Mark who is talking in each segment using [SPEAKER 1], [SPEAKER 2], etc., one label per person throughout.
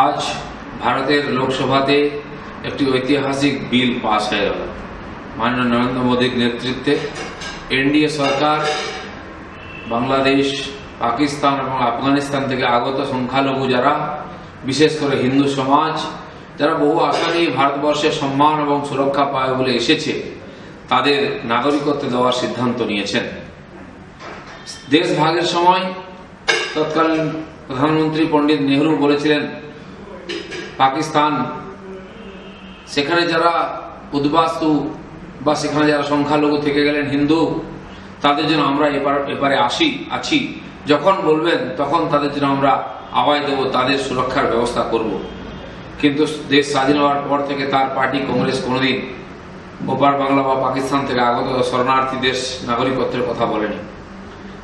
[SPEAKER 1] আজ ভারতের লোকসভাতে একটি ঐতিহাসিক বিল পাশ হয়ে গেল। মাননীয় নরেন্দ্র মোদীর নেতৃত্বে এনডিএ সরকার বাংলাদেশ, পাকিস্তান এবং আফগানিস্তান থেকে আগত সংখ্যালঘু যারা, বিশেষ করে হিন্দু সমাজ যারা বহু আশা নিয়ে ভারতবর্ষের সম্মান এবং সুরক্ষা পায় বলে এসেছে, তাদের নাগরিকত্ব দেওয়ার সিদ্ধান্ত নিয়েছেন। দেশ ভাগের সময় তৎকালীন প্রধানমন্ত্রী পণ্ডিত নেহরু বলেছিলেন, পাকিস্তান সেখানে যারা উদ্বাস্তু বা সেখানে যারা সংখ্যালঘু থেকে গেলেন হিন্দু, তাদের জন্য আমরা এপারে আছি, যখন বলবেন তখন তাদের জন্য আমরা আওয়াজ দেব, তাদের সুরক্ষার ব্যবস্থা করব। কিন্তু দেশ স্বাধীন হওয়ার পর থেকে তার পার্টি কংগ্রেস কোনোদিন ওপার বাংলা বা পাকিস্তান থেকে আগত শরণার্থীদের নাগরিকত্বের কথা বলেনি,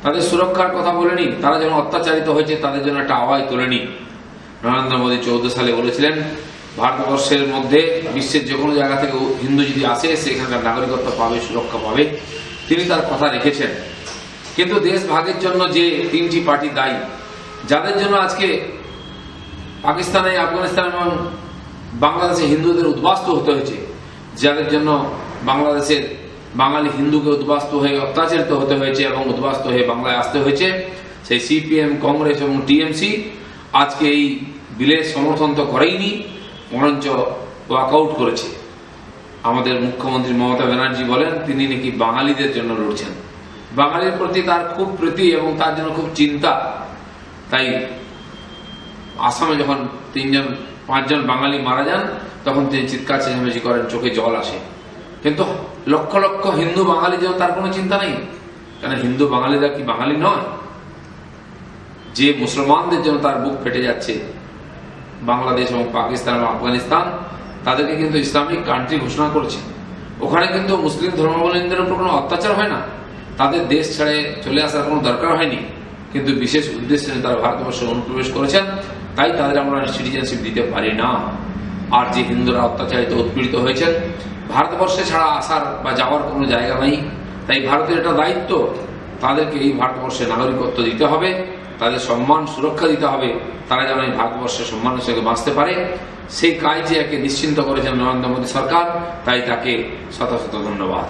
[SPEAKER 1] তাদের সুরক্ষার কথা বলেনি, তারা যেন অত্যাচারিত হয়েছে তাদের জন্য একটা আওয়াজ তোলেনি। নরেন্দ্র মোদী 14 সালে বলেছিলেন, ভারতবর্ষের মধ্যে বিশ্বের যে কোনো জায়গা থেকে হিন্দু যদি আসে সেখানকার নাগরিকত্ব পাবে, সুরক্ষা পাবে। তিনি তার কথা রেখেছেন। কিন্তু দেশ ভাগের জন্য যে তিনটি পার্টি দায়ী, যাদের জন্য আজকে পাকিস্তানে, আফগানিস্তান এবং বাংলাদেশে হিন্দুদের উদ্বাস্তু হতে হয়েছে, যাদের জন্য বাংলাদেশের বাঙালি হিন্দুকে উদ্বাস্তু হয়ে অত্যাচারিত হতে হয়েছে এবং উদ্বাস্তু হয়ে বাংলায় আসতে হয়েছে, সেই সিপিএম, কংগ্রেস এবং টিএমসি আজকে এই বিলের সমর্থন তো করেইনি, বরঞ্চ ওয়াকআউট করেছে। আমাদের মুখ্যমন্ত্রী মমতা ব্যানার্জি বলেন তিনি নাকি বাঙালিদের জন্য লড়ছেন, বাঙালির প্রতি তার খুব প্রীতি এবং তার জন্য খুব চিন্তা। তাই আসামে যখন 5জন বাঙালি মারা যান তখন তিনি চিৎকার চেঁচামেচি করেন, চোখে জল আসে। কিন্তু লক্ষ লক্ষ হিন্দু বাঙালি যেন তার কোনো চিন্তা নেই, কেন হিন্দু বাঙালিরা কি বাঙালি নয়? যে মুসলমানদের জন্য তার বুক ফেটে যাচ্ছে, বাংলাদেশ এবং পাকিস্তান এবং আফগানিস্তান, তাদেরকে কিন্তু ইসলামিক কান্ট্রি ঘোষণা করেছে। ওখানে কিন্তু মুসলিম ধর্মাবলম্বীদের উপর কোনো অত্যাচার হয় না, তাদের দেশ ছেড়ে চলে আসার কোনো দরকার হয়নি। কিন্তু বিশেষ উদ্দেশ্যে তারা ভারতবর্ষে অনুপ্রবেশ করেছেন, তাই তাদের আমরা সিটিজেনশিপ দিতে পারি না। আর যে হিন্দুরা অত্যাচারিত, উৎপীড়িত হয়েছেন, ভারতবর্ষে ছাড়া আসার বা যাওয়ার কোনো জায়গা নেই। তাই ভারতের এটা দায়িত্ব, তাদেরকে এই ভারতবর্ষে নাগরিকত্ব দিতে হবে, তাদের সম্মান সুরক্ষা দিতে হবে, তারা যেন এই ভারতবর্ষের সম্মানের সঙ্গে বাঁচতে পারে। সেই কাজে একে নিশ্চিন্ত করেছেন নরেন্দ্র মোদী সরকার, তাই তাকে শত শত ধন্যবাদ।